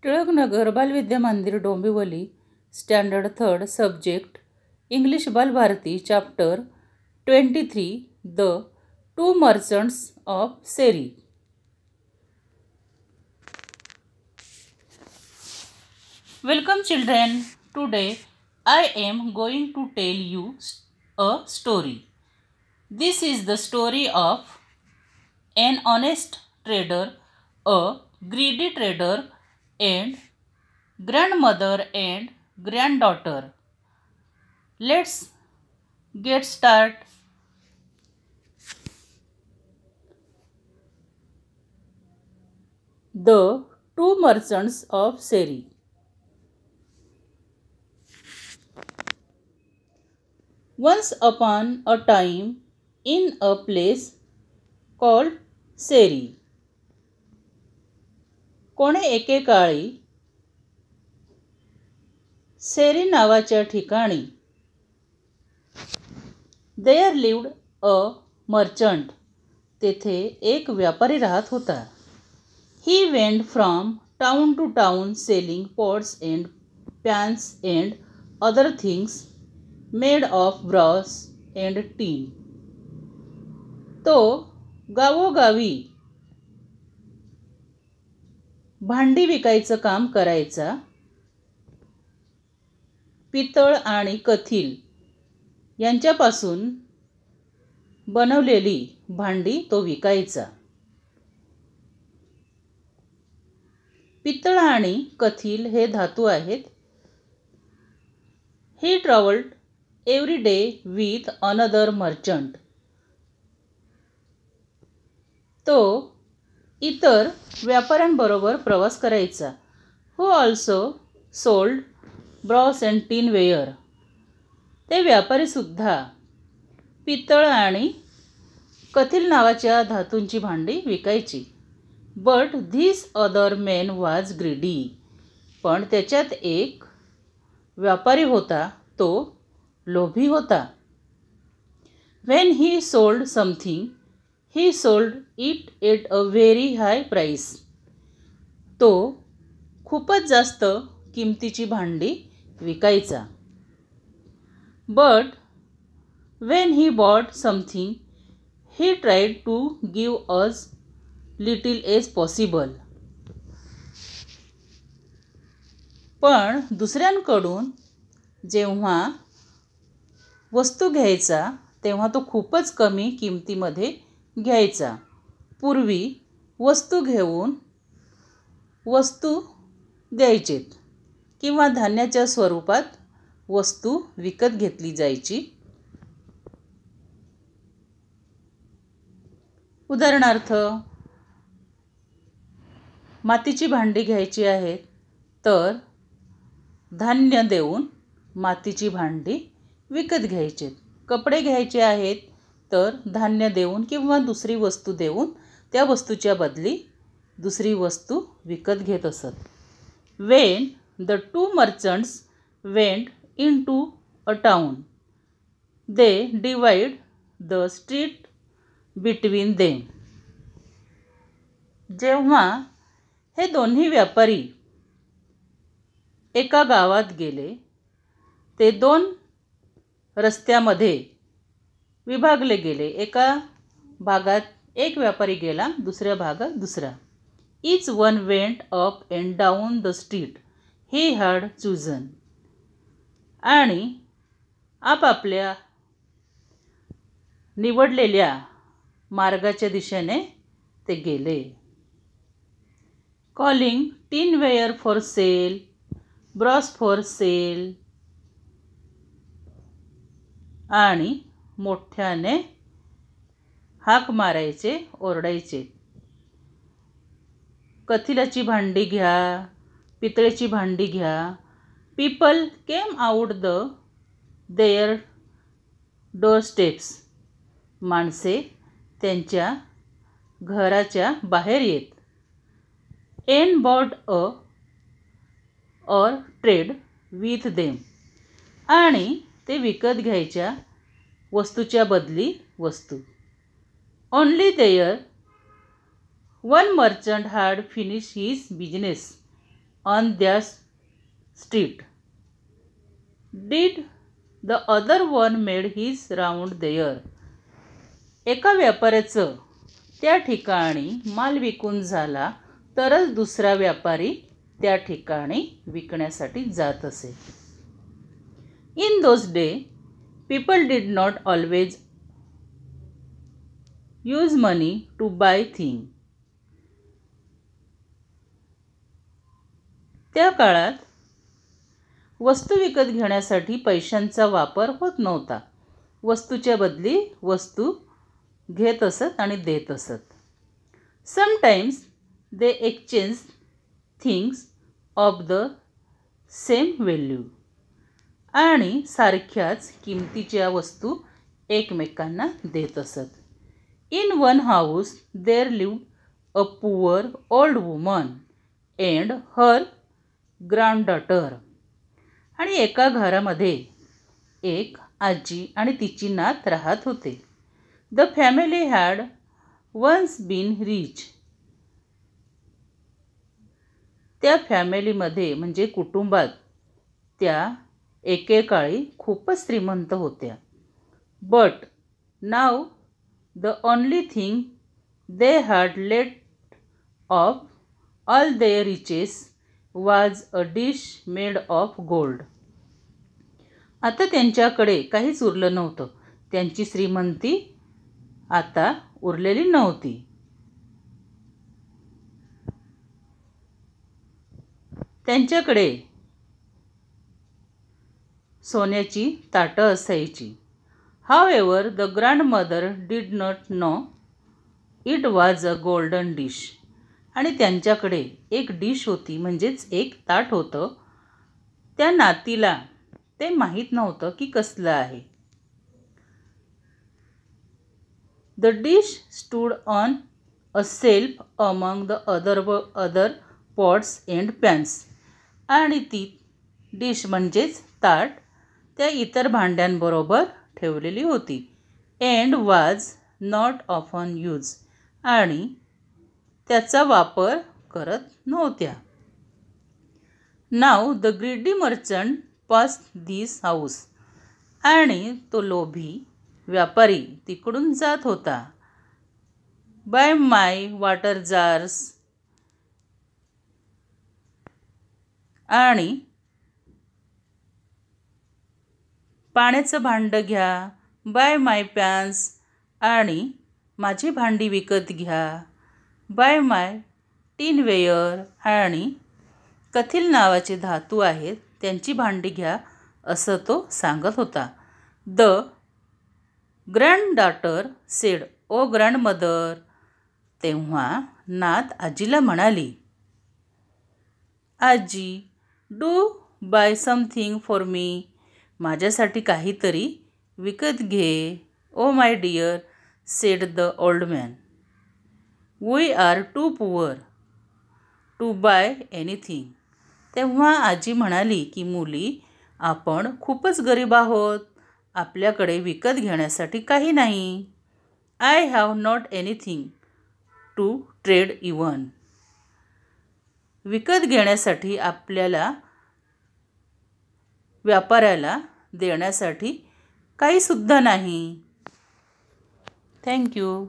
Tilaknagar Balvidya Mandir Dombivli standard 3rd subject English Balbharati chapter 23 the two merchants of Sery. Welcome children. Today I am going to tell you a story. This is the story of an honest trader, a greedy trader, and grandmother and granddaughter. Let's get started. The two merchants of Seri. Once upon a time in a place called Seri. कोणे एकेकाळी सेरी नावाच्या ठिकाणी there lived a merchant. तेथे एक व्यापारी राहत होता. He went from town to town selling pots and pans and other things made of brass and tin. तो गावोगावी भांडी विकायचं काम करायचा. पितळ आणि कथील यांच्यापासून बनवलेली भांडी तो विकायचा. पितळ आणि कथील हे धातू आहेत. He traveled every day with another merchant. तो इतर व्यापाऱ्यांबरोबर प्रवास करायचा. Who also sold brass and tin ware. ते व्यापारीसुद्धा पितळ आणि कथील नावाच्या धातूंची भांडी विकायची. But this other man was greedy. पण त्याच्यात एक व्यापारी होता, तो लोभी होता. When he sold something he sold it at a very high price. तो खूपच जास्त किमतीची भांडी विकायचा. But when he bought something he tried to give us little as possible. पण दुसऱ्यांकडून जेव्हा वस्तू घ्यायचा तेव्हा तो खूपच कमी किमतीमध्ये घ्यायचा. पूर्वी वस्तू घेऊन वस्तू द्यायचेत किंवा धान्याच्या स्वरूपात वस्तू विकत घेतली जायची. उदाहरणार्थ, मातीची भांडी घ्यायची आहेत तर धान्य देऊन मातीची भांडी विकत घ्यायची. कपडे घ्यायचे आहेत तर धान्य देऊन किंवा दुसरी वस्तू देऊन त्या वस्तूच्या बदली दुसरी वस्तू विकत घेत असत. When the two merchants went in to a town they divide the street between them. जेव्हा हे दोन्ही व्यापारी एका गावात गेले, ते दोन रस्त्यामध्ये विभागले गेले. एका भागात एक व्यापारी गेला, दुसऱ्या भागात दुसरा. Each one went up and down the street he had chosen. आणि आपापल्या निवडलेल्या मार्गाच्या दिशेने ते गेले. Calling tinware for sale, brass for sale. आणि मोठ्याने हाक मारायचे, ओरडायचे. कथिलाची भांडी घ्या, पितळेची भांडी घ्या. People came out the there door steps. माणसे त्यांच्या घराच्या बाहेर येत. एन बॉट अ और ट्रेड विथ देम. आणि ते विकत घ्यायच्या वस्तूच्या बदली वस्तू. Only there one merchant had finish his business. on their street. Did the other one made his round there? एका व्यापाऱ्याचं त्या ठिकाणी माल विकून झाला तरच दुसरा व्यापारी त्या ठिकाणी विकण्यासाठी जात असे. In those days, people did not always use money to buy things. त्या काळात वस्तू विकत घेण्यासाठी पैशांचा वापर होत नव्हता. वस्तूच्या बदली वस्तू घेत असत आणि देत असत. Sometimes they exchanged things of the same value. आणि सारख्याच किमतीच्या वस्तू एकमेकांना देत असत. In one house there lived a poor old woman and her granddaughter. आणि एका घरामध्ये एक आजी आणि तिची नात राहत होते. The family had once been rich. त्या फॅमिलीमध्ये म्हणजे कुटुंबात त्या एकेकाळी खूपच श्रीमंत होत्या. But now the only thing they had left of all their riches was a dish made of gold. आता त्यांच्याकडे काहीच उरलं नव्हतं. त्यांची श्रीमंती आता उरलेली नव्हती. त्यांच्याकडे सोन्याची ताटं असायची. However, the grandmother did not know it was a golden dish. आणि त्यांच्याकडे एक डिश होती म्हणजेच एक ताट होतं. त्या नातीला ते माहीत नव्हतं की कसलं आहे. The dish stood on a shelf among the other pots and pans. आणि ती डिश म्हणजेच ताट त्या इतर भांड्यांबरोबर ठेवलेली होती. And was not often used. आणि त्याचा वापर करत नव्हत्या. Now the greedy merchant passed this house. आणि तो लोभी व्यापारी तिकडून जात होता. Buy my water jars. आणि पाण्याचं भांडं घ्या. Buy my pans. आणि माझी भांडी विकत घ्या. Buy my tinware. आणि कथिल नावाचे धातू आहेत त्यांची भांडी घ्या असं तो सांगत होता. The granddaughter said, "O grandmother." तेव्हा नात आजीला म्हणाली, आजी, do buy something for me. माझ्यासाठी काहीतरी विकत घे. Oh my dear, said the old man. We are too poor to buy anything. तेव्हा आजी म्हणाली की मुली, आपण खूपच गरीब आहोत. आपल्याकडे विकत घेण्यासाठी काही नाही. I have not anything to trade even. विकत घेण्यासाठी आपल्याला व्यापाऱ्याला देण्यासाठी काहीसुद्धा नाही. थँक्यू.